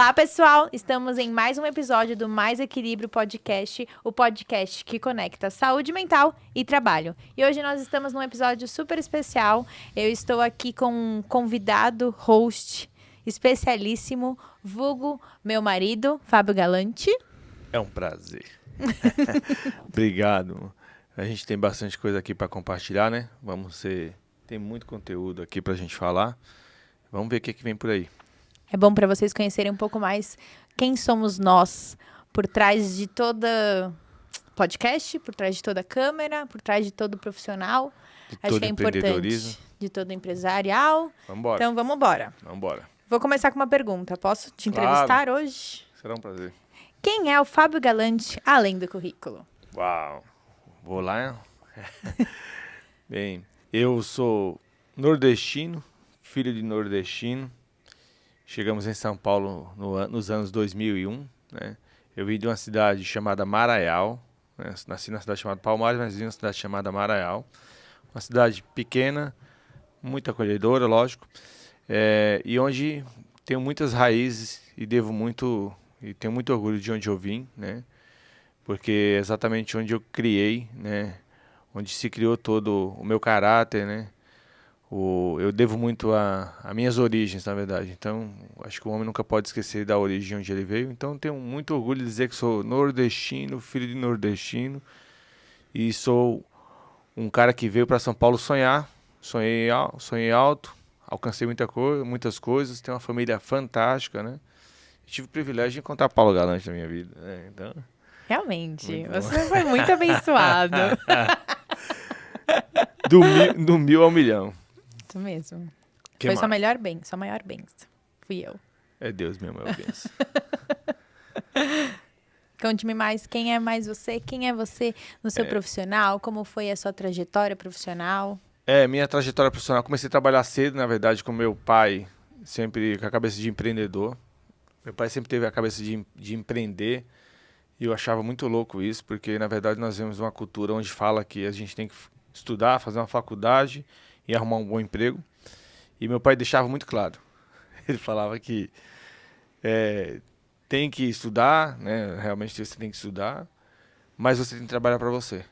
Olá, pessoal! Estamos em mais um episódio do Mais Equilíbrio Podcast, o podcast que conecta saúde mental e trabalho. E hoje nós estamos num episódio super especial. Eu estou aqui com um convidado, host, especialíssimo, vulgo meu marido, Fábio Galante. É um prazer. Obrigado. A gente tem bastante coisa aqui para compartilhar, né? Tem muito conteúdo aqui para a gente falar. Vamos ver o que vem por aí. É bom para vocês conhecerem um pouco mais quem somos nós por trás de toda podcast, por trás de toda câmera, por trás de todo profissional. Acho que é importante. De todo empresarial. Vambora. Então, vamos embora. Vambora. Vou começar com uma pergunta. Posso te entrevistar hoje? Será um prazer. Quem é o Fábio Galante, além do currículo? Uau. Vou lá. Bem, eu sou nordestino, filho de nordestino. Chegamos em São Paulo nos anos 2001, né? Eu vim de uma cidade chamada Maraial, né? Nasci na cidade chamada Palmares, mas vim de uma cidade chamada Maraial. Uma cidade pequena, muito acolhedora, lógico, e onde tenho muitas raízes e tenho muito orgulho de onde eu vim, né? Porque é exatamente onde eu criei, né? Onde se criou todo o meu caráter, né? Eu devo muito a minhas origens, na verdade. Então, acho que o homem nunca pode esquecer da origem onde ele veio. Então, tenho muito orgulho de dizer que sou nordestino, filho de nordestino. E sou um cara que veio para São Paulo sonhar. Sonhei alto, alcancei muitas coisas. Tenho uma família fantástica, né? Tive o privilégio de encontrar Paulo Galante na minha vida, né? Então, realmente, você foi muito abençoado. Do mil ao milhão. Isso mesmo. Foi sua maior bênção. Fui eu. É Deus mesmo, é o bênção. Conte-me mais, quem é mais você? Quem é você no seu profissional? Como foi a sua trajetória profissional? Minha trajetória profissional, comecei a trabalhar cedo, na verdade, com meu pai, sempre com a cabeça de empreendedor. Meu pai sempre teve a cabeça de empreender e eu achava muito louco isso, porque, na verdade, nós vemos uma cultura onde fala que a gente tem que estudar, fazer uma faculdade e arrumar um bom emprego. E meu pai deixava muito claro. Ele falava que tem que estudar, né? Realmente você tem que estudar, mas você tem que trabalhar para você.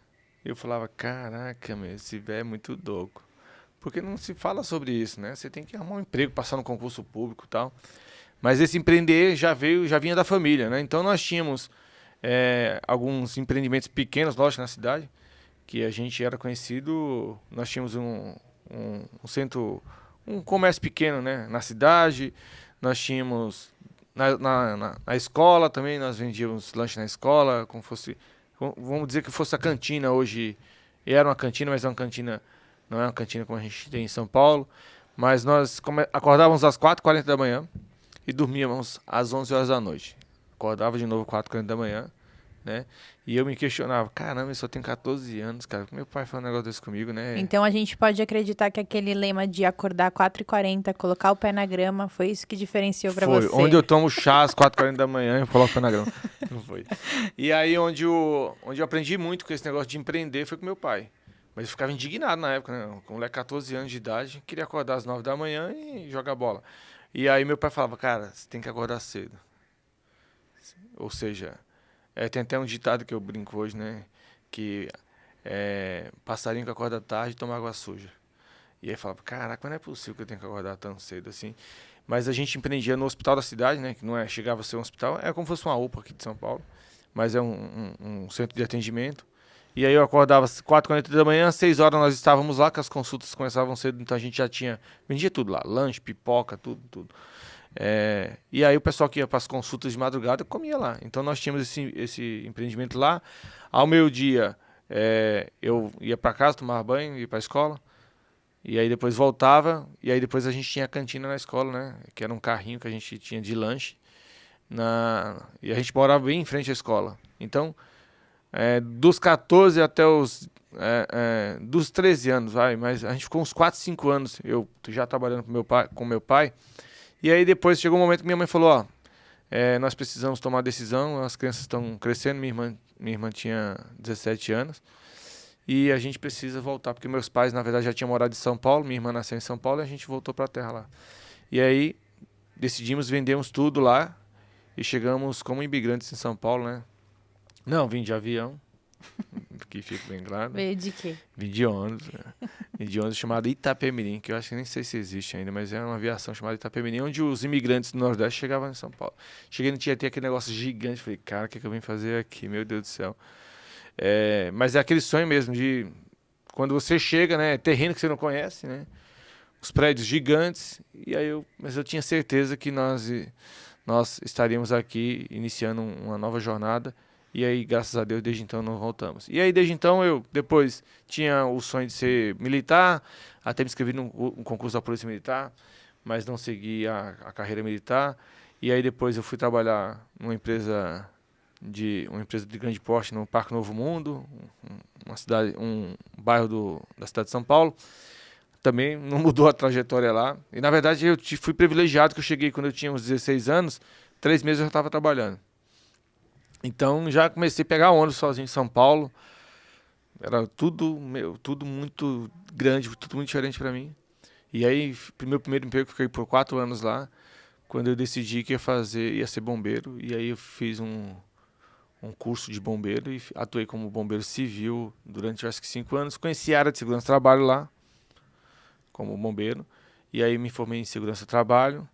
Eu falava, caraca, esse velho é muito louco. Porque não se fala sobre isso, né? Você tem que arrumar um emprego, passar no concurso público e tal. Mas esse empreender já vinha da família, né? Então nós tínhamos alguns empreendimentos pequenos, lógico, na cidade, que a gente era conhecido. Nós tínhamos um centro, um comércio pequeno, né, na cidade. Nós tínhamos na escola também, nós vendíamos lanche na escola, como fosse, vamos dizer que fosse a cantina hoje. Era uma cantina, mas não é uma cantina como a gente tem em São Paulo. Mas nós acordávamos às 4h40 da manhã e dormíamos às 11 horas da noite. Acordava de novo às 4h40 da manhã, né? E eu me questionava, caramba, eu só tenho 14 anos, cara. Meu pai fala um negócio desse comigo, né? Então a gente pode acreditar que aquele lema de acordar 4h40, colocar o pé na grama, foi isso que diferenciou pra você? Foi, onde eu tomo chá às 4h40 da manhã e coloco o pé na grama. Não foi. E aí onde eu aprendi muito com esse negócio de empreender foi com meu pai. Mas eu ficava indignado na época, né? Com moleque 14 anos de idade, queria acordar às 9 da manhã e jogar bola. E aí meu pai falava, cara, você tem que acordar cedo. Ou seja, tem até um ditado que eu brinco hoje, né? Que passarinho que acorda tarde toma água suja. E aí falava, caraca, mas não é possível que eu tenha que acordar tão cedo assim. Mas a gente empreendia no hospital da cidade, né? Que não chegava a ser um hospital, é como se fosse uma UPA aqui de São Paulo. Mas é um centro de atendimento. E aí eu acordava às 4h40 da manhã, às 6 horas nós estávamos lá, que as consultas começavam cedo, então a gente vendia tudo lá, lanche, pipoca, tudo. E aí o pessoal que ia para as consultas de madrugada comia lá. Então nós tínhamos esse empreendimento lá. Ao meio-dia eu ia para casa, tomava banho, ia para a escola. E aí depois voltava. E aí depois a gente tinha a cantina na escola, né? Que era um carrinho que a gente tinha de lanche. E a gente morava bem em frente à escola. Então, dos 14 até dos 13 anos, mas a gente ficou uns 4, 5 anos eu já trabalhando com meu pai. E aí depois chegou um momento que minha mãe falou, nós precisamos tomar decisão, as crianças estão crescendo, minha irmã tinha 17 anos, e a gente precisa voltar, porque meus pais, na verdade, já tinham morado em São Paulo, minha irmã nasceu em São Paulo, e a gente voltou para a terra lá. E aí decidimos, vendemos tudo lá, e chegamos como imigrantes em São Paulo, né? Não, vim de avião, que fica bem claro. Veio de quê? Vim de ônibus, Vim de ônibus chamado Itapemirim, que eu acho que nem sei se existe ainda, mas é uma aviação chamada Itapemirim, onde os imigrantes do Nordeste chegavam em São Paulo. Cheguei no Tietê, aquele negócio gigante, falei, cara, o que eu vim fazer aqui? Meu Deus do céu. Mas é aquele sonho mesmo de, quando você chega, né, terreno que você não conhece, né, os prédios gigantes, mas eu tinha certeza que nós estaríamos aqui iniciando uma nova jornada. E aí, graças a Deus, desde então não voltamos. E aí, desde então, eu depois tinha o sonho de ser militar, até me inscrevi num concurso da Polícia Militar, mas não segui a carreira militar. E aí, depois, eu fui trabalhar numa empresa de grande porte no Parque Novo Mundo, um bairro da cidade de São Paulo. Também não mudou a trajetória lá. E, na verdade, eu fui privilegiado, que eu cheguei quando eu tinha uns 16 anos, 3 meses eu já estava trabalhando. Então, já comecei a pegar ônibus sozinho em São Paulo. Era tudo muito grande, tudo muito diferente para mim. E aí, meu primeiro emprego, fiquei por 4 anos lá, quando eu decidi que ia ser bombeiro. E aí eu fiz um curso de bombeiro e atuei como bombeiro civil durante, acho que 5 anos. Conheci a área de segurança do trabalho lá, como bombeiro. E aí me formei em segurança do trabalho.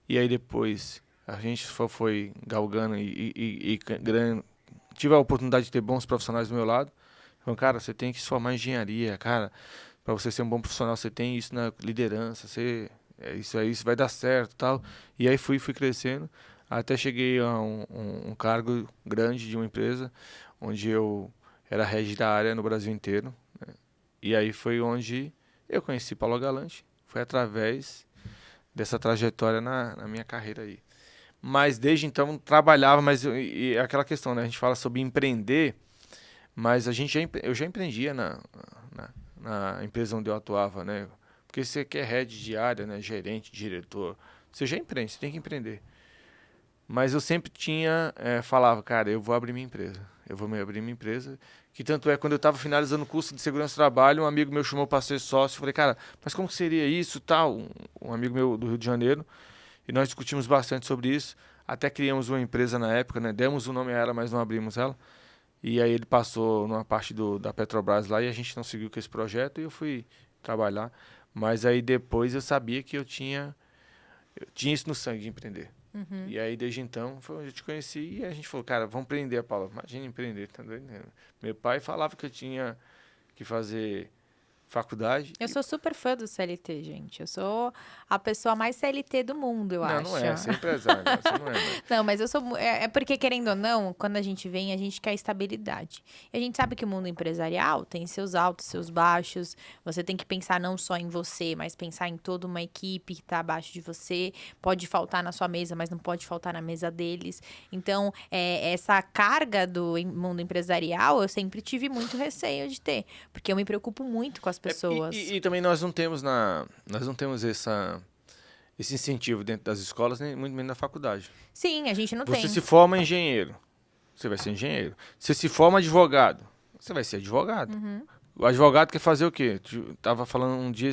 E aí depois a gente foi galgando e ganhando. Tive a oportunidade de ter bons profissionais do meu lado. Falaram, cara, você tem que se formar em engenharia, cara. Para você ser um bom profissional, você tem isso na liderança, isso vai dar certo, tal. E aí fui crescendo, até cheguei a um cargo grande de uma empresa, onde eu era head da área no Brasil inteiro, né? E aí foi onde eu conheci Paulo Galante. Foi através dessa trajetória na minha carreira aí. Mas desde então trabalhava, e aquela questão, né? A gente fala sobre empreender, mas eu já empreendia na empresa onde eu atuava, né? Porque você quer head de área, né? Gerente, diretor, você já empreende, você tem que empreender. Mas eu sempre falava, cara, eu vou abrir minha empresa. Eu vou abrir minha empresa. Que tanto é, quando eu estava finalizando o curso de segurança do trabalho, um amigo meu chamou para ser sócio. Eu falei, cara, mas como que seria isso, tal? Um amigo meu do Rio de Janeiro. E nós discutimos bastante sobre isso. Até criamos uma empresa na época, né? Demos o nome a ela, mas não abrimos ela. E aí ele passou numa parte da Petrobras lá e a gente não seguiu com esse projeto e eu fui trabalhar. Mas aí depois eu sabia que eu tinha isso no sangue de empreender. Uhum. E aí desde então eu te conheci e a gente falou, cara, vamos empreender, Paula. Imagina empreender, tá doido? Meu pai falava que eu tinha que fazer faculdade. Eu sou super fã do CLT, gente. Eu sou a pessoa mais CLT do mundo, eu acho. Não é, você é empresário, você não é. Né? Não, mas eu sou. É porque, querendo ou não, quando a gente vem, a gente quer estabilidade. E a gente sabe que o mundo empresarial tem seus altos, seus baixos. Você tem que pensar não só em você, mas pensar em toda uma equipe que está abaixo de você. Pode faltar na sua mesa, mas não pode faltar na mesa deles. Então, essa carga do mundo empresarial, eu sempre tive muito receio de ter. Porque eu me preocupo muito com as pessoas. E também nós não temos esse incentivo dentro das escolas, nem muito menos na faculdade. Sim, a gente não tem. Você se forma engenheiro, você vai ser engenheiro. Você se forma advogado, você vai ser advogado. Uhum. O advogado quer fazer o quê? Eu tava falando um dia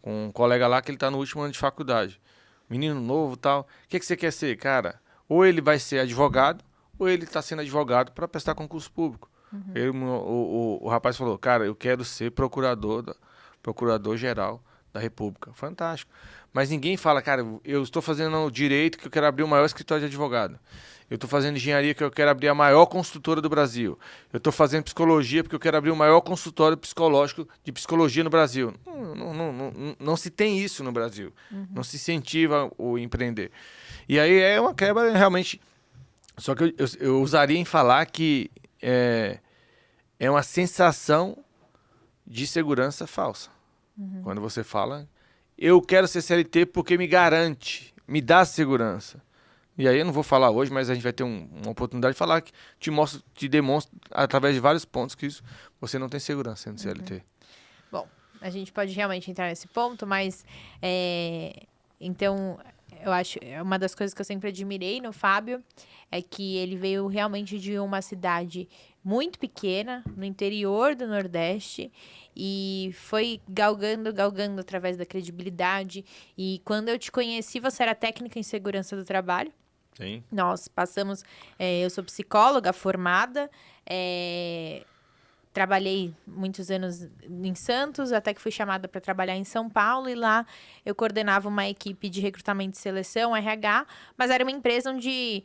com um colega lá que ele tá no último ano de faculdade. Menino novo e tal. O que você quer ser, cara? Ou ele vai ser advogado, ou ele tá sendo advogado para prestar concurso público. Uhum. O rapaz falou, cara, eu quero ser procurador-geral da República. Fantástico. Mas ninguém fala, cara, eu estou fazendo direito que eu quero abrir o maior escritório de advogado. Eu estou fazendo engenharia que eu quero abrir a maior construtora do Brasil. Eu estou fazendo psicologia porque eu quero abrir o maior consultório psicológico de psicologia no Brasil. Não se tem isso no Brasil. Uhum. Não se incentiva o empreender. E aí é uma quebra realmente. Só que eu usaria em falar que é uma sensação de segurança falsa. Uhum. Quando você fala, eu quero ser CLT porque me garante, me dá segurança. E aí eu não vou falar hoje, mas a gente vai ter uma oportunidade de falar que te demonstra através de vários pontos que você não tem segurança sendo CLT. Uhum. Bom, a gente pode realmente entrar nesse ponto, mas então eu acho uma das coisas que eu sempre admirei no Fábio é que ele veio realmente de uma cidade muito pequena, no interior do Nordeste, e foi galgando através da credibilidade. E quando eu te conheci, você era técnica em segurança do trabalho. Sim. Nós passamos... eu sou psicóloga formada, trabalhei muitos anos em Santos, até que fui chamada para trabalhar em São Paulo, e lá eu coordenava uma equipe de recrutamento e seleção, RH, mas era uma empresa onde,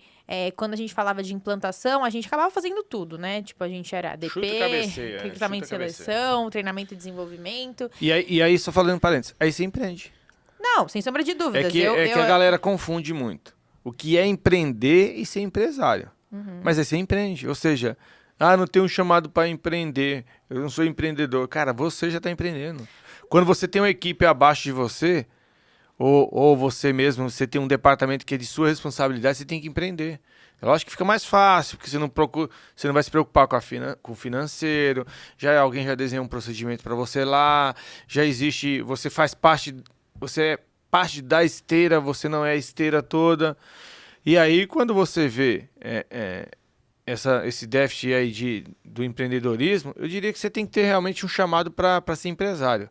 quando a gente falava de implantação, a gente acabava fazendo tudo, né? Tipo, a gente era Chuta e ADP, cabeceia, recrutamento e chuta e cabeceia. seleção, treinamento e desenvolvimento. E aí, só falando parênteses, aí você empreende. Não, sem sombra de dúvidas. Que a galera confunde muito. O que é empreender e ser empresário. Mas aí você empreende. Ou seja, não tenho um chamado para empreender. Eu não sou empreendedor. Cara, você já está empreendendo. Quando você tem uma equipe abaixo de você, ou você mesmo, você tem um departamento que é de sua responsabilidade, você tem que empreender. É lógico que fica mais fácil, porque você não vai se preocupar com o financeiro, alguém já desenha um procedimento para você lá, já existe, você é parte da esteira, você não é a esteira toda. E aí, quando você vê esse déficit aí do empreendedorismo, eu diria que você tem que ter realmente um chamado para ser empresário.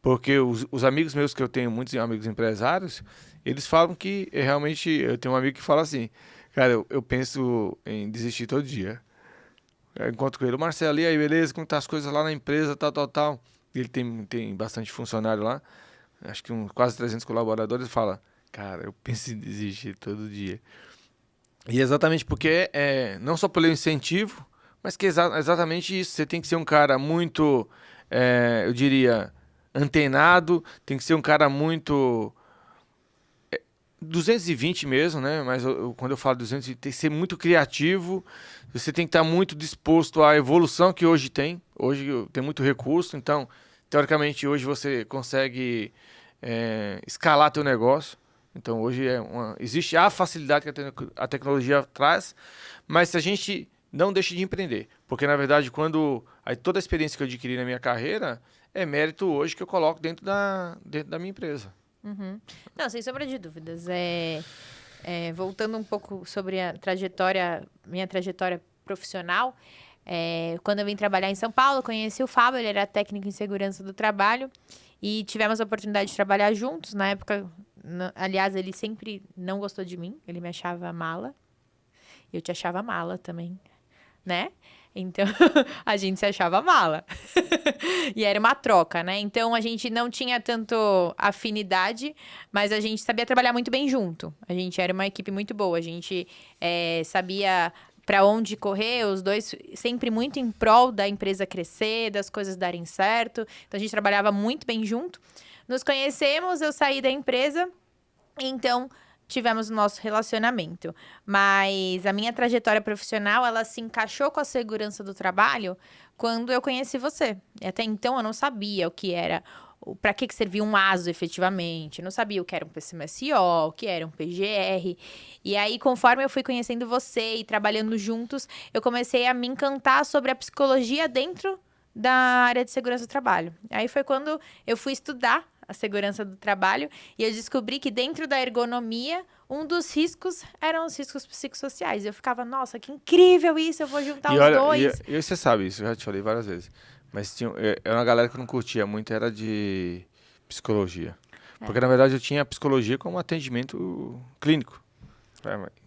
Porque os amigos meus, que eu tenho muitos amigos empresários, eles falam que realmente... Eu tenho um amigo que fala assim, cara, eu penso em desistir todo dia. Eu encontro com ele, Marcelo, e aí, beleza? Como tá as coisas lá na empresa, tal. Ele tem bastante funcionário lá, acho que quase 300 colaboradores, ele fala, cara, eu penso em desistir todo dia. E exatamente porque não só pelo incentivo, mas que exatamente isso. Você tem que ser um cara muito, eu diria, antenado, tem que ser um cara muito 220 mesmo, né? Mas quando eu falo 220, tem que ser muito criativo, você tem que estar muito disposto à evolução que hoje tem. Hoje tem muito recurso, então, teoricamente, hoje você consegue escalar teu negócio. Então, hoje existe a facilidade que a tecnologia traz, mas se a gente não deixa de empreender, porque, na verdade, toda a experiência que eu adquiri na minha carreira é mérito hoje que eu coloco dentro da minha empresa. Uhum. Não, sem sombra de dúvidas. Voltando um pouco sobre minha trajetória profissional, quando eu vim trabalhar em São Paulo, conheci o Fábio, ele era técnico em segurança do trabalho, e tivemos a oportunidade de trabalhar juntos. Na época, aliás, ele sempre não gostou de mim, ele me achava mala, eu te achava mala também, né? Então, a gente se achava mala. E era uma troca, né? Então, a gente não tinha tanto afinidade, mas a gente sabia trabalhar muito bem junto. A gente era uma equipe muito boa. A gente sabia para onde correr, os dois sempre muito em prol da empresa crescer, das coisas darem certo. Então, a gente trabalhava muito bem junto. Nos conhecemos, eu saí da empresa, então... tivemos o nosso relacionamento, mas a minha trajetória profissional, ela se encaixou com a segurança do trabalho quando eu conheci você. E até então eu não sabia o que era, para que servia um ASO efetivamente, eu não sabia o que era um PCMSO, o que era um PGR. E aí, conforme eu fui conhecendo você e trabalhando juntos, eu comecei a me encantar sobre a psicologia dentro da área de segurança do trabalho. Aí foi quando eu fui estudar a segurança do trabalho, e eu descobri que dentro da ergonomia, um dos riscos eram os riscos psicossociais. Eu ficava, nossa, que incrível isso, eu vou juntar os dois. E você sabe isso, eu já te falei várias vezes, mas era uma galera que eu não curtia muito, era de psicologia. Porque, na verdade, eu tinha a psicologia como atendimento clínico.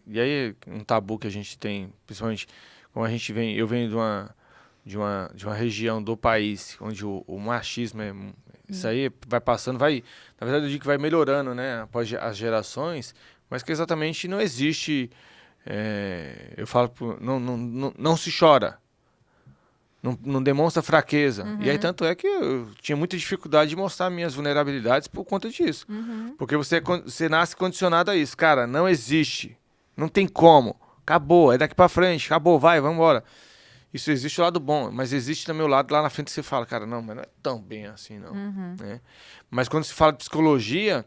E aí, um tabu que a gente tem, principalmente, como eu venho de uma região do país onde o machismo isso aí vai passando, na verdade eu digo que vai melhorando, né, após as gerações, mas que exatamente não existe, eu falo, não se chora, não demonstra fraqueza. E aí tanto é que eu tinha muita dificuldade de mostrar minhas vulnerabilidades por conta disso. Porque você nasce condicionado a isso, cara, não existe, não tem como, acabou, é daqui pra frente, acabou, vamos embora. Isso existe o lado bom, mas existe também o lado lá na frente que você fala, cara, não, mas não é tão bem assim, não. Né? Mas quando se fala de psicologia,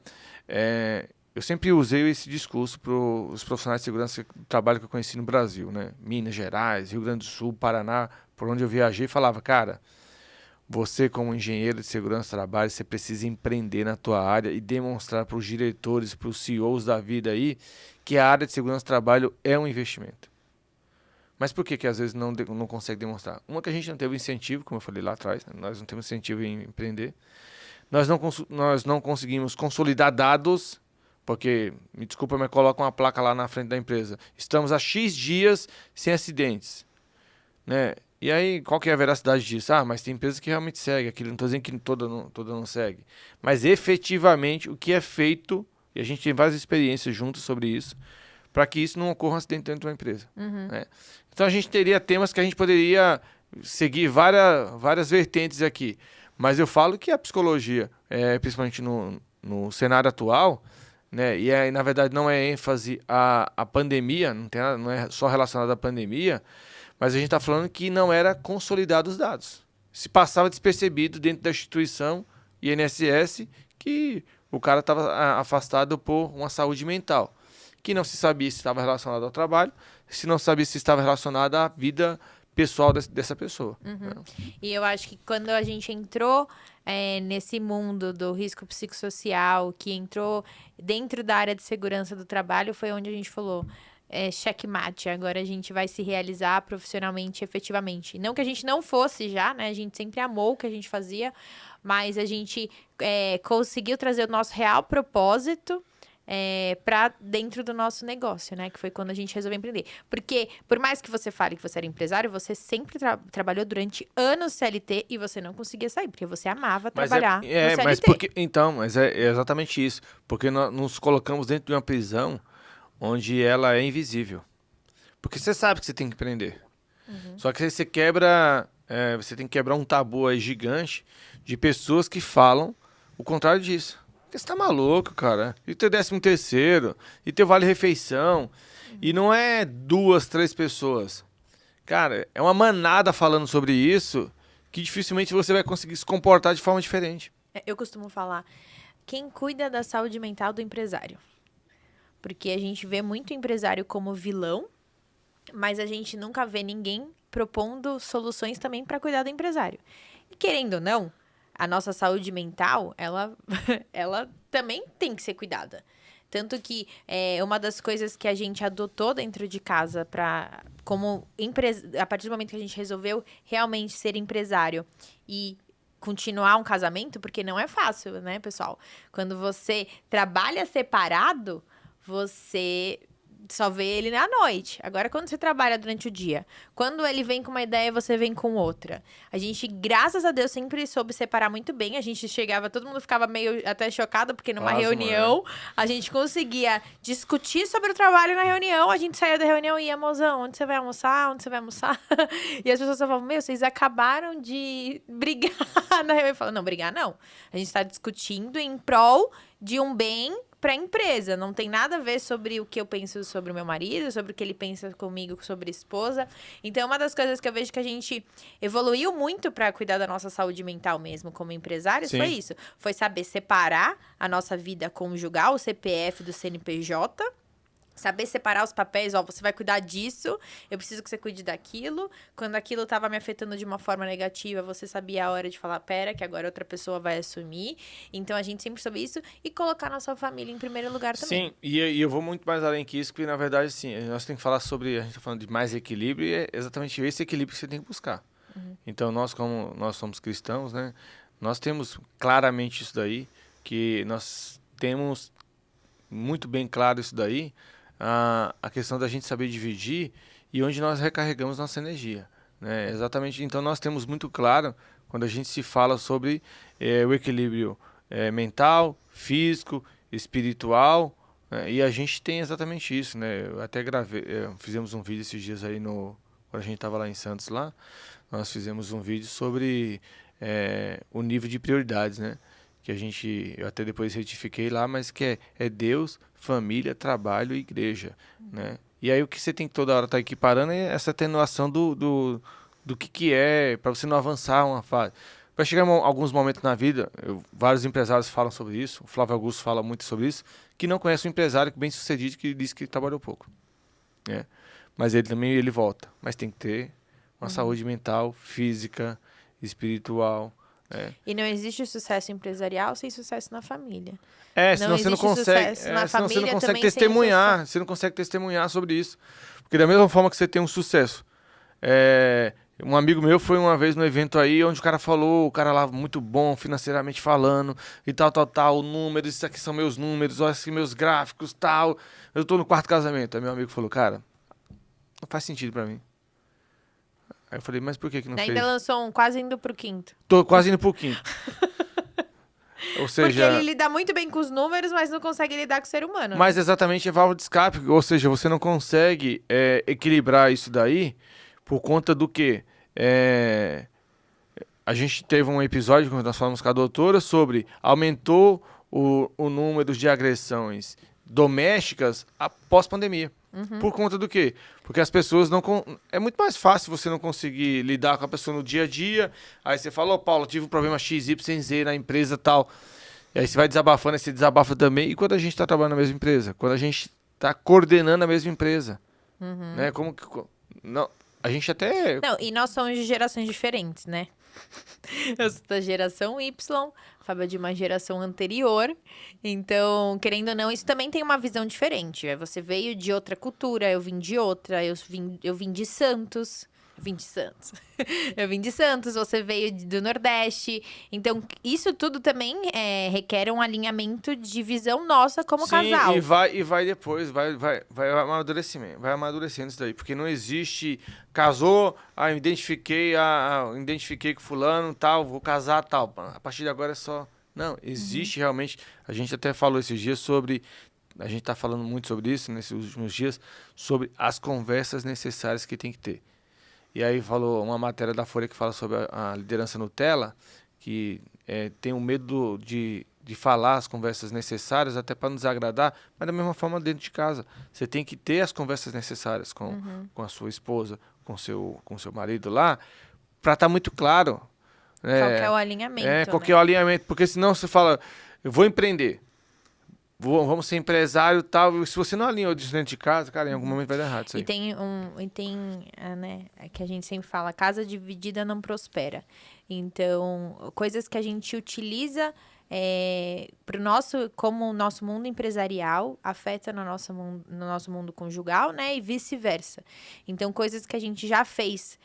eu sempre usei esse discurso para os profissionais de segurança do trabalho que eu conheci no Brasil, né? Minas Gerais, Rio Grande do Sul, Paraná, por onde eu viajei, falava, cara, você como engenheiro de segurança do trabalho, você precisa empreender na tua área e demonstrar para os diretores, para os CEOs da vida aí, que a área de segurança do trabalho é um investimento. Mas por que às vezes não consegue demonstrar? Uma, que a gente não teve incentivo, como eu falei lá atrás, né? Nós não temos incentivo em empreender. Nós não conseguimos consolidar dados Porque, me desculpa, mas coloca uma placa lá na frente da empresa. Estamos há X dias sem acidentes, né? E aí, qual que é a veracidade disso? Ah, mas tem empresas que realmente seguem aquilo. Não estou dizendo que toda não segue. Mas, efetivamente, o que é feito, e a gente tem várias experiências juntos sobre isso, para que isso não ocorra um acidente dentro de uma empresa. Né? Então, a gente teria temas que a gente poderia seguir várias vertentes aqui. Mas eu falo que a psicologia, principalmente no cenário atual, né, e aí, na verdade, não é ênfase à pandemia, não é só relacionado à pandemia, mas a gente está falando que não era consolidado os dados. Se passava despercebido dentro da instituição INSS que o cara estava afastado por uma saúde mental, que não se sabia se estava relacionado ao trabalho, se não sabia se estava relacionado à vida pessoal dessa pessoa. Né? E eu acho que quando a gente entrou nesse mundo do risco psicossocial, que entrou dentro da área de segurança do trabalho, foi onde a gente falou... checkmate, agora a gente vai se realizar profissionalmente, efetivamente. Não que a gente não fosse já, né? A gente sempre amou o que a gente fazia, mas a gente conseguiu trazer o nosso real propósito para dentro do nosso negócio, né? Que foi quando a gente resolveu empreender. Porque, por mais que você fale que você era empresário, você sempre trabalhou durante anos CLT e você não conseguia sair, porque você amava trabalhar no CLT. Mas é exatamente isso. Porque nós nos colocamos dentro de uma prisão onde ela é invisível. Porque você sabe que você tem que empreender. Só que você você tem que quebrar um tabu aí gigante de pessoas que falam o contrário disso. Porque você tá maluco, cara. E teu 13º, e teu vale-refeição. E não é 2, 3 pessoas. Cara, é uma manada falando sobre isso que dificilmente você vai conseguir se comportar de forma diferente. Eu costumo falar, quem cuida da saúde mental do empresário? Porque a gente vê muito empresário como vilão, mas a gente nunca vê ninguém propondo soluções também para cuidar do empresário. E querendo ou não, a nossa saúde mental, ela também tem que ser cuidada. Tanto que uma das coisas que a gente adotou dentro de casa a partir do momento que a gente resolveu realmente ser empresário e continuar um casamento, porque não é fácil, né, pessoal? Quando você trabalha separado, você só vê ele à noite. Agora, quando você trabalha durante o dia, quando ele vem com uma ideia, você vem com outra. A gente, graças a Deus, sempre soube separar muito bem. A gente chegava, todo mundo ficava meio até chocado, porque numa reunião, a gente conseguia discutir sobre o trabalho na reunião. A gente saía da reunião e ia, mozão, onde você vai almoçar? Onde você vai almoçar? E as pessoas falavam, meu, vocês acabaram de brigar na reunião. Eu falo, não, brigar não. A gente está discutindo em prol de um bem para a empresa. Não tem nada a ver sobre o que eu penso sobre o meu marido, sobre o que ele pensa comigo, sobre a esposa. Então, uma das coisas que eu vejo que a gente evoluiu muito para cuidar da nossa saúde mental mesmo como empresários foi isso. Foi saber separar a nossa vida conjugal, o CPF do CNPJ. Saber separar os papéis, você vai cuidar disso, eu preciso que você cuide daquilo. Quando aquilo estava me afetando de uma forma negativa, você sabia a hora de falar, pera, que agora outra pessoa vai assumir. Então, a gente sempre soube isso e colocar nossa família em primeiro lugar também. Sim, e eu vou muito mais além que isso, porque, na verdade, sim, nós temos que falar sobre, a gente está falando de mais equilíbrio, e é exatamente esse equilíbrio que você tem que buscar. Então, como nós somos cristãos, né, nós temos claramente isso daí, que nós temos muito bem claro isso daí, a questão da gente saber dividir e onde nós recarregamos nossa energia, né? Exatamente. Então nós temos muito claro quando a gente se fala sobre o equilíbrio mental, físico, espiritual, né? E a gente tem exatamente isso, né? Eu até fizemos um vídeo esses dias aí quando a gente estava lá em Santos lá, nós fizemos um vídeo sobre o nível de prioridades, né? Que eu até depois retifiquei lá, mas que é Deus, família, trabalho e igreja, né? E aí o que você tem que toda hora estar equiparando é essa atenuação do que é, para você não avançar uma fase. Vai chegar alguns momentos na vida, vários empresários falam sobre isso, o Flávio Augusto fala muito sobre isso, que não conhece um empresário bem sucedido que diz que trabalhou pouco, né? Mas ele volta, mas tem que ter uma saúde mental, física, espiritual. E não existe sucesso empresarial sem sucesso na família. Senão você não consegue, senão você não consegue testemunhar, você não consegue testemunhar sobre isso. Porque da mesma forma que você tem um sucesso Um amigo meu foi uma vez no evento aí, onde o cara lá muito bom financeiramente falando, e tal, números, isso aqui são meus números, olha aqui meus gráficos, tal. Eu tô no quarto casamento. Aí meu amigo falou, cara, não faz sentido pra mim. Aí eu falei, mas por que que não Ainda fez? lançou um quase indo pro quinto. Tô quase indo pro quinto. Ou Porque ele seja, lida muito bem com os números, mas não consegue lidar com o ser humano. mas Né? exatamente é válvula de escape, ou seja, você não consegue equilibrar isso daí por conta do quê? A gente teve um episódio, quando nós falamos com a doutora, sobre aumentou o número de agressões domésticas após pandemia. Por conta do quê? Porque as pessoas não... É muito mais fácil você não conseguir lidar com a pessoa no dia a dia. Aí você fala, ô Paulo, tive um problema X, Y, Z na empresa tal. E aí você vai desabafando, aí você desabafa também. E quando a gente está trabalhando na mesma empresa? Quando a gente está coordenando a mesma empresa. Né? Como que... Não, a gente até... Não, e nós somos de gerações diferentes, né? Eu sou da geração Y, Fábio é de uma geração anterior. Então, querendo ou não, isso também tem uma visão diferente. Você veio de outra cultura, eu vim de outra, eu vim de Santos. Vim de Santos. Eu vim de Santos, você veio do Nordeste. Então, isso tudo também requer um alinhamento de visão nossa como Sim, casal. e vai depois, vai amadurecimento, vai amadurecendo isso daí, porque não existe, casou, identifiquei com fulano, tal, vou casar, tal, a partir de agora é só, não, existe realmente, a gente até falou esses dias sobre, a gente tá falando muito sobre isso nesses últimos dias, sobre as conversas necessárias que tem que ter. E aí falou uma matéria da Folha que fala sobre a liderança Nutella, que tem um medo de falar as conversas necessárias, até para não desagradar, mas da mesma forma dentro de casa. Você tem que ter as conversas necessárias com a sua esposa, com seu marido lá, para estar muito claro. Qual que é o alinhamento, Qual que né? é o alinhamento, porque senão você fala, eu vou empreender, vamos ser empresário e tal, e se você não alinhou isso dentro de casa, cara, em algum momento vai dar errado isso aí. Né, que a gente sempre fala, casa dividida não prospera. Então, coisas que a gente utiliza como o nosso mundo empresarial afeta no nosso mundo conjugal, né, e vice-versa. Então, coisas que a gente já fez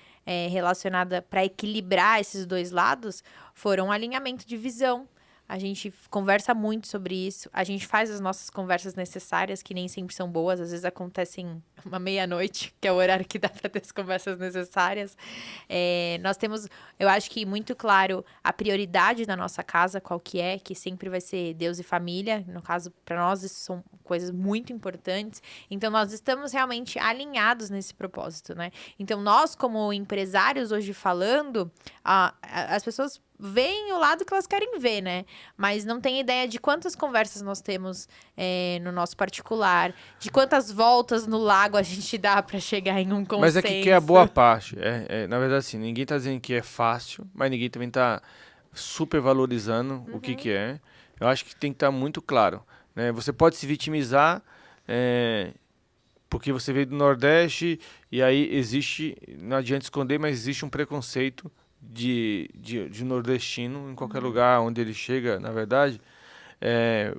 relacionada para equilibrar esses dois lados foram um alinhamento de visão. A gente conversa muito sobre isso. A gente faz as nossas conversas necessárias, que nem sempre são boas. Às vezes acontecem uma meia-noite, que é o horário que dá para ter as conversas necessárias. Nós temos, eu acho que muito claro, a prioridade da nossa casa, qual que sempre vai ser Deus e família. No caso, para nós, isso são coisas muito importantes. Então, nós estamos realmente alinhados nesse propósito, né? Então, nós, como empresários, hoje falando, as pessoas veem o lado que elas querem ver, né? Mas não tem ideia de quantas conversas nós temos no nosso particular, de quantas voltas no lago a gente dá pra chegar em um consenso. Mas é que é a boa parte. Na verdade, assim, ninguém tá dizendo que é fácil, mas ninguém também tá super valorizando o que é. Eu acho que tem que estar muito claro, né? Você pode se vitimizar porque você veio do Nordeste e aí existe, não adianta esconder, mas existe um preconceito de nordestino em qualquer lugar onde ele chega, na verdade,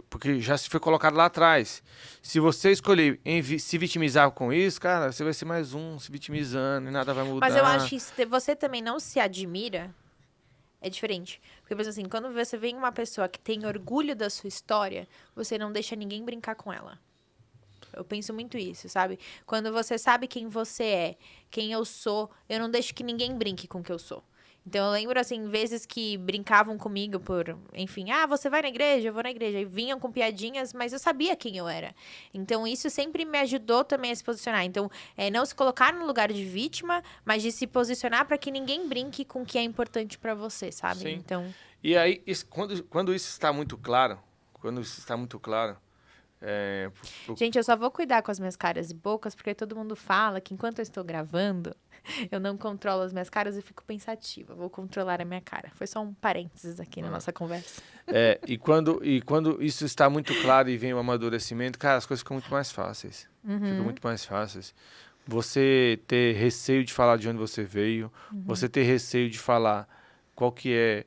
porque já se foi colocado lá atrás. Se você escolher se vitimizar com isso, cara, você vai ser mais um se vitimizando e nada vai mudar. Mas eu acho que se você também não se admira, é diferente. Porque, por exemplo, assim, quando você vê uma pessoa que tem orgulho da sua história, você não deixa ninguém brincar com ela. Eu penso muito isso, sabe? Quando você sabe quem você é, quem eu sou, eu não deixo que ninguém brinque com o que eu sou. Então, eu lembro, assim, vezes que brincavam comigo enfim, você vai na igreja? Eu vou na igreja. E vinham com piadinhas, mas eu sabia quem eu era. Então, isso sempre me ajudou também a se posicionar. Então, não se colocar no lugar de vítima, mas de se posicionar para que ninguém brinque com o que é importante para você, sabe? Sim. Então... E aí, quando isso está muito claro, Gente, eu só vou cuidar com as minhas caras e bocas, porque todo mundo fala que enquanto eu estou gravando, eu não controlo as minhas caras e fico pensativa. Vou controlar a minha cara. Foi só um parênteses aqui na nossa conversa. E quando isso está muito claro e vem o amadurecimento, cara, as coisas ficam muito mais fáceis. Ficam muito mais fáceis. Você ter receio de falar de onde você veio, você ter receio de falar qual que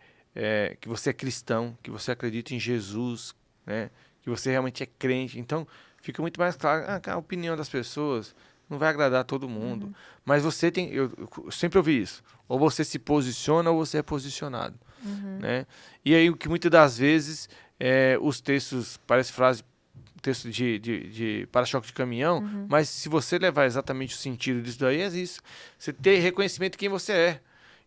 que você é cristão, que você acredita em Jesus, né? Que você realmente é crente. Então, fica muito mais claro, a opinião das pessoas não vai agradar todo mundo. Mas você tem... Eu sempre ouvi isso. Ou você se posiciona ou você é posicionado. Né? E aí, o que muitas das vezes, os textos, parece frase, texto de para-choque de caminhão, mas se você levar exatamente o sentido disso daí, é isso. Você ter reconhecimento de quem você é.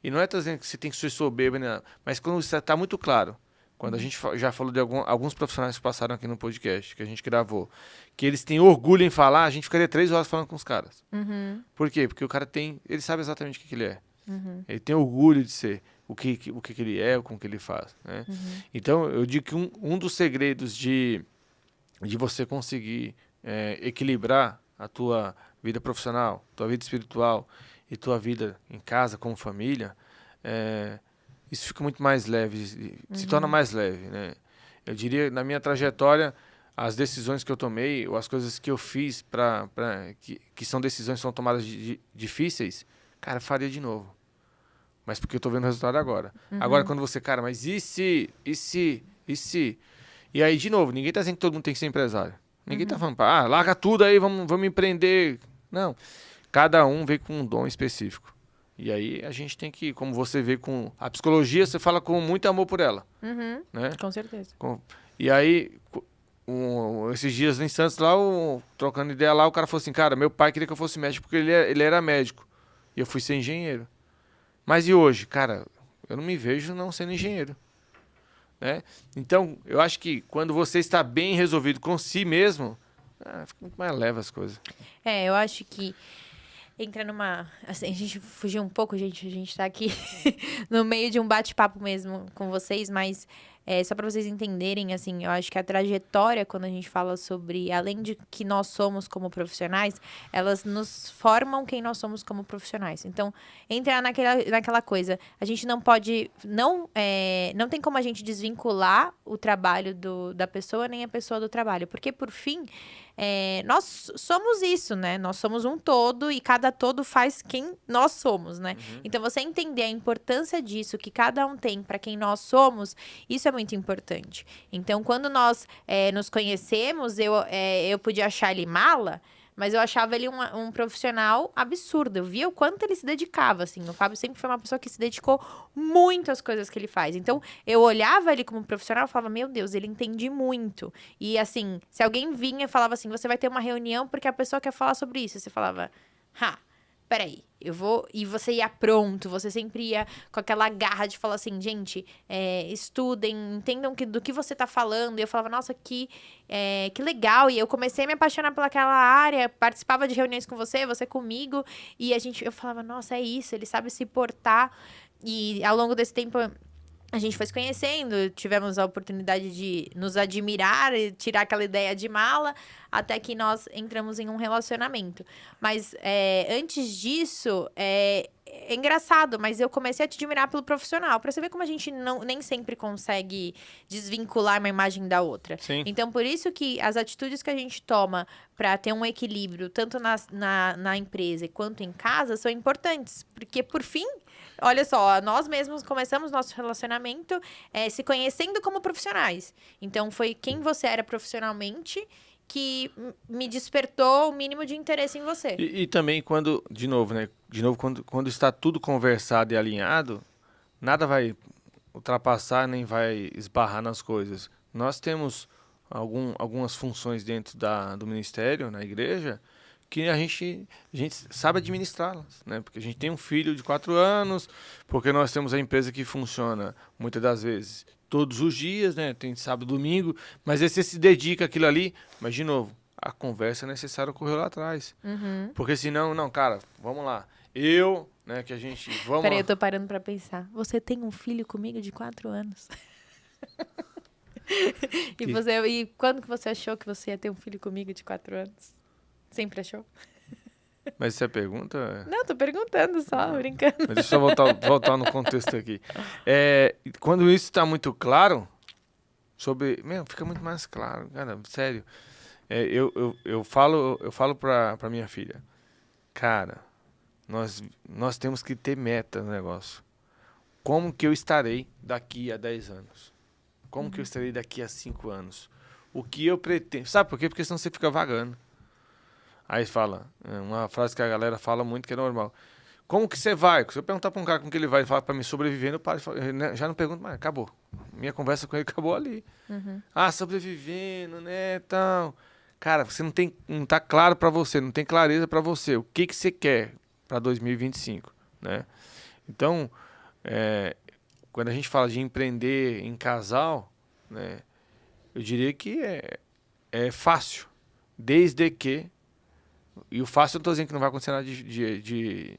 E não é dizendo que você tem que ser soberbo, né? Mas quando você está muito claro, quando a gente já falou de alguns profissionais que passaram aqui no podcast, que a gente gravou, que eles têm orgulho em falar, a gente ficaria 3 horas falando com os caras. Por quê? Porque o cara ele sabe exatamente o que ele é. Ele tem orgulho de ser o que ele é, com o que ele faz. Né? Então, eu digo que um dos segredos de você conseguir equilibrar a tua vida profissional, tua vida espiritual e tua vida em casa, como família, isso fica muito mais leve, se torna mais leve. Né? Eu diria, na minha trajetória, as decisões que eu tomei, ou as coisas que eu fiz, que são decisões que são tomadas difíceis, cara, faria de novo. Mas porque eu tô vendo o resultado agora. Agora, quando você, cara, mas e se? E aí, de novo, ninguém tá dizendo que todo mundo tem que ser empresário. Ninguém tá falando, larga tudo aí, vamos empreender. Não. Cada um vem com um dom específico. E aí, a gente tem que, como você vê com a psicologia, você fala com muito amor por ela. Né? Com certeza. E aí, esses dias em Santos, lá, trocando ideia lá, o cara falou assim, cara, meu pai queria que eu fosse médico porque ele era médico. E eu fui ser engenheiro. Mas e hoje? Cara, eu não me vejo não sendo engenheiro. Né? Então, eu acho que quando você está bem resolvido com si mesmo, fica muito mais leve as coisas. Eu acho que entra numa... Assim, a gente fugiu um pouco, gente. A gente tá aqui no meio de um bate-papo mesmo com vocês, mas só para vocês entenderem, assim, eu acho que a trajetória, quando a gente fala sobre, além de que nós somos como profissionais, elas nos formam quem nós somos como profissionais. Então, entra naquela coisa, a gente não pode, não tem como a gente desvincular o trabalho da pessoa, nem a pessoa do trabalho, porque, por fim, nós somos isso, né? Nós somos um todo e cada todo faz quem nós somos, né? Então, você entender a importância disso, que cada um tem para quem nós somos, isso é muito importante. Então, quando nós nos conhecemos, eu podia achar ele mala, mas eu achava ele um profissional absurdo. Eu via o quanto ele se dedicava, assim. O Fábio sempre foi uma pessoa que se dedicou muito às coisas que ele faz. Então, eu olhava ele como profissional e falava, meu Deus, ele entende muito. E, assim, se alguém vinha e falava assim, você vai ter uma reunião porque a pessoa quer falar sobre isso. Você falava, peraí, eu vou... E você ia pronto, você sempre ia com aquela garra de falar assim, gente, estudem, entendam do que você tá falando. E eu falava, nossa, que legal. E eu comecei a me apaixonar pelaquela área, participava de reuniões com você comigo. E eu falava, nossa, é isso, ele sabe se portar. E ao longo desse tempo... A gente foi se conhecendo, tivemos a oportunidade de nos admirar e tirar aquela ideia de mala, até que nós entramos em um relacionamento. Mas antes disso, é engraçado, mas eu comecei a te admirar pelo profissional, pra você ver como a gente nem sempre consegue desvincular uma imagem da outra. Sim. Então, por isso que as atitudes que a gente toma para ter um equilíbrio, tanto na empresa quanto em casa, são importantes. Porque, por fim... Olha só, nós mesmos começamos nosso relacionamento se conhecendo como profissionais. Então, foi quem você era profissionalmente que me despertou o mínimo de interesse em você. E também quando, de novo, quando está tudo conversado e alinhado, nada vai ultrapassar nem vai esbarrar nas coisas. Nós temos algumas funções dentro do ministério, na igreja, que a gente sabe administrá-las, né? Porque a gente tem um filho de 4 anos, porque nós temos a empresa que funciona, muitas das vezes, todos os dias, né? Tem sábado, domingo, mas aí você se dedica àquilo ali, mas, de novo, a conversa é necessária ocorrer lá atrás. Porque senão, não, cara, vamos lá. Que a gente... Peraí, eu tô parando pra pensar. Você tem um filho comigo de 4 anos? E quando que você achou que você ia ter um filho comigo de 4 anos? Sempre achou? Mas isso é pergunta? Não, tô perguntando só, brincando. Mas deixa eu só voltar no contexto aqui. Quando isso está muito claro, fica muito mais claro, cara, sério. Eu falo pra minha filha, cara, nós temos que ter meta no negócio. Como que eu estarei daqui a 10 anos? Como que eu estarei daqui a 5 anos? O que eu pretendo? Sabe por quê? Porque senão você fica vagando. Aí fala, uma frase que a galera fala muito que é normal. Como que você vai? Se eu perguntar pra um cara como que ele vai, ele fala pra mim sobrevivendo, eu paro, já não pergunto mais, acabou. Minha conversa com ele acabou ali. Ah, sobrevivendo, né, tal. Cara, você não tá claro pra você, não tem clareza pra você. O que que você quer pra 2025, né? Então, quando a gente fala de empreender em casal, né, eu diria que é fácil, desde que... E o fácil eu não tô dizendo que não vai acontecer nada de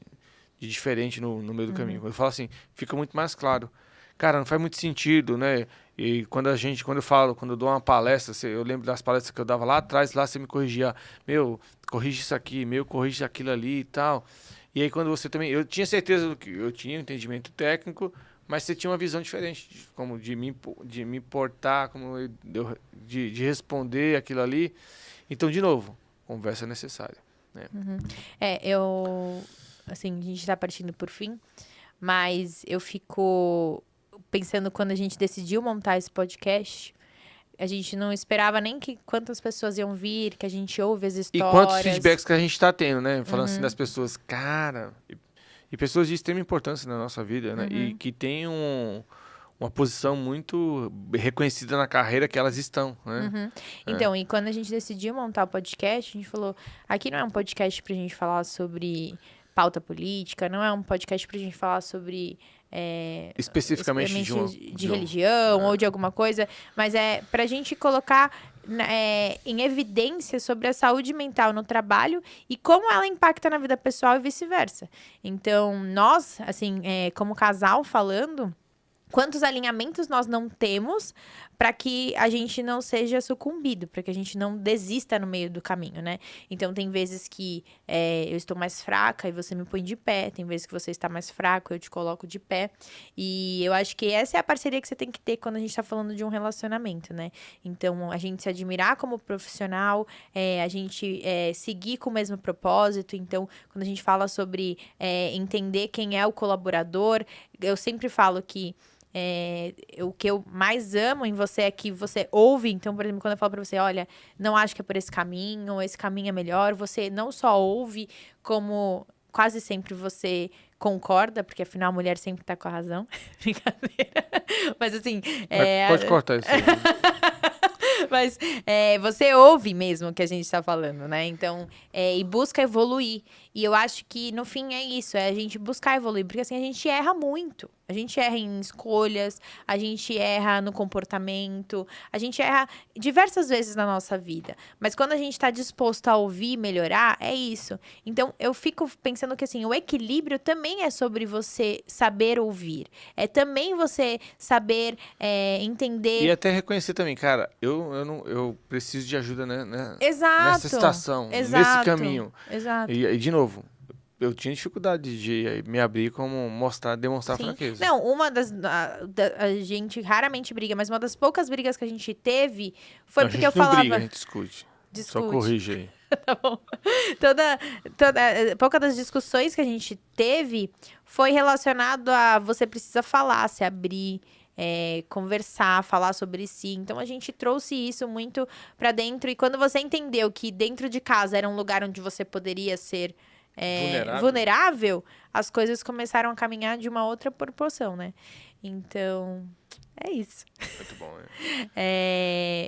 diferente no meio do caminho. Eu falo assim, fica muito mais claro. Cara, não faz muito sentido, né? E quando eu dou uma palestra, eu lembro das palestras que eu dava lá atrás, lá você me corrigia, meu, corrige isso aqui, meu, corrige aquilo ali e tal. E aí quando você também, eu tinha certeza do que eu tinha um entendimento técnico, mas você tinha uma visão diferente, como de me importar, de responder aquilo ali. Então, de novo, conversa é necessária, né? Assim, a gente tá partindo por fim, mas eu fico pensando quando a gente decidiu montar esse podcast, a gente não esperava nem que quantas pessoas iam vir, que a gente ouve as E histórias. quantos feedbacks que a gente tá tendo, né? Falando assim das pessoas, cara... E pessoas de extrema importância na nossa vida, né? E que tem uma posição muito reconhecida na carreira que elas estão, né? Então, e quando a gente decidiu montar o podcast, a gente falou, aqui não é um podcast pra gente falar sobre pauta política, não é um podcast pra gente falar sobre... Especificamente de religião ou de alguma coisa, mas é pra gente colocar em evidência sobre a saúde mental no trabalho e como ela impacta na vida pessoal e vice-versa. Então, nós, assim, como casal falando, quantos alinhamentos nós não temos para que a gente não seja sucumbido, para que a gente não desista no meio do caminho, né? Então, tem vezes que eu estou mais fraca e você me põe de pé, tem vezes que você está mais fraco, eu te coloco de pé. E eu acho que essa é a parceria que você tem que ter quando a gente está falando de um relacionamento, né? Então, a gente se admirar como profissional, a gente seguir com o mesmo propósito. Então, quando a gente fala sobre entender quem é o colaborador, eu sempre falo que o que eu mais amo em você é que você ouve. Então, por exemplo, quando eu falo pra você, olha, não acho que é por esse caminho, esse caminho é melhor, você não só ouve, como quase sempre você concorda, porque afinal a mulher sempre tá com a razão. Brincadeira. Mas assim... Pode cortar isso aí. Mas você ouve mesmo o que a gente tá falando, né? Então, e busca evoluir. E eu acho que, no fim, é isso. É a gente buscar evoluir. Porque, assim, a gente erra muito. A gente erra em escolhas. A gente erra no comportamento. A gente erra diversas vezes na nossa vida. Mas quando a gente tá disposto a ouvir e melhorar, é isso. Então, eu fico pensando que, assim, o equilíbrio também é sobre você saber ouvir. É também você saber entender... E até reconhecer também, cara, eu preciso de ajuda, né? Exato. Nessa situação, Exato, nesse caminho. Exato. E, de novo, eu tinha dificuldade de me abrir como demonstrar Sim. fraqueza. Não, a gente raramente briga, mas uma das poucas brigas que a gente teve foi Não, porque eu a gente não falava... briga, a gente discute. Só corrige aí. Tá bom. Pouca das discussões que a gente teve foi relacionado a você precisa falar, se abrir, conversar, falar sobre si. Então, a gente trouxe isso muito pra dentro. E quando você entendeu que dentro de casa era um lugar onde você poderia ser vulnerável, as coisas começaram a caminhar de uma outra proporção, né? Então, é isso. Muito bom, né?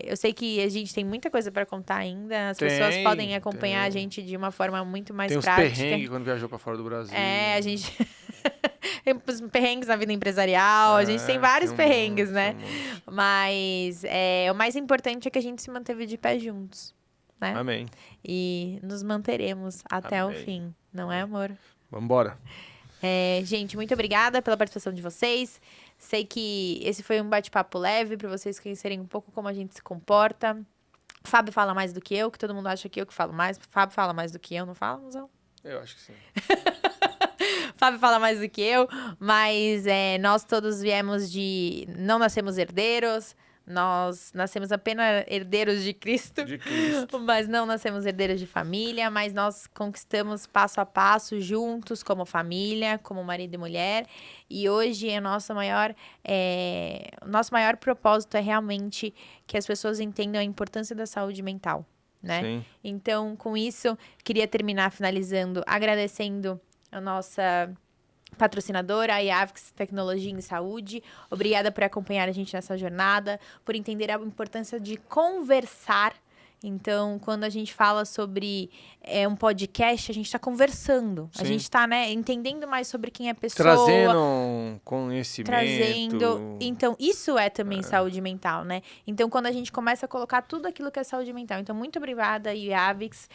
Eu sei que a gente tem muita coisa pra contar ainda. As pessoas podem acompanhar a gente de uma forma muito mais prática. Tem uns perrengues quando viajou pra fora do Brasil. A gente... tem os perrengues na vida empresarial. A gente tem vários perrengues, né? Mas o mais importante é que a gente se manteve de pé juntos, né? Amém. E nos manteremos até o fim. Não é, amor? Vambora. Gente, muito obrigada pela participação de vocês. Sei que esse foi um bate-papo leve para vocês conhecerem um pouco como a gente se comporta. O Fábio fala mais do que eu, que todo mundo acha que eu que falo mais. O Fábio fala mais do que eu, não fala, Muzão? Eu acho que sim. Fábio fala mais do que eu, mas nós todos viemos de... Não nascemos herdeiros, nós nascemos apenas herdeiros de Cristo. Mas não nascemos herdeiros de família, mas nós conquistamos passo a passo, juntos, como família, como marido e mulher. E hoje o nosso maior propósito é realmente que as pessoas entendam a importância da saúde mental. né? Sim. Então, com isso, queria terminar finalizando, agradecendo a nossa patrocinadora, a Iavix Tecnologia em Saúde. Obrigada por acompanhar a gente nessa jornada, por entender a importância de conversar. Então, quando a gente fala sobre um podcast, a gente está conversando. Sim. A gente está, né, entendendo mais sobre quem é a pessoa. Trazendo um conhecimento. Trazendo. Então, isso é também saúde mental, né? Então, quando a gente começa a colocar tudo aquilo que é saúde mental. Então, muito obrigada, Iavix.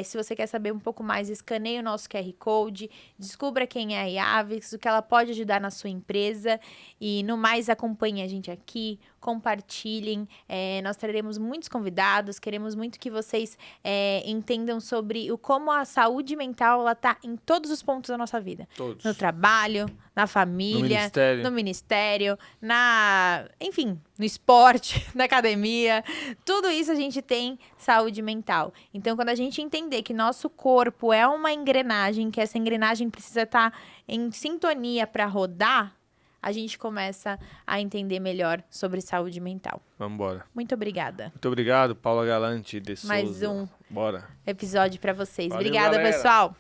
Se você quer saber um pouco mais, escaneie o nosso QR Code, descubra quem é a Iavix, o que ela pode ajudar na sua empresa. E, no mais, acompanhe a gente aqui, compartilhem. Nós traremos muitos convidados, queremos muito que vocês entendam sobre como a saúde mental está em todos os pontos da nossa vida. Todos. No trabalho, na família, no ministério, enfim, no esporte, na academia. Tudo isso a gente tem saúde mental. Então, quando a gente entender que nosso corpo é uma engrenagem, que essa engrenagem precisa estar em sintonia para rodar, a gente começa a entender melhor sobre saúde mental. Vamos embora. Muito obrigada. Muito obrigado, Paula Galante de Mais Souza. um Bora. episódio para vocês. Valeu, Obrigada, galera. pessoal.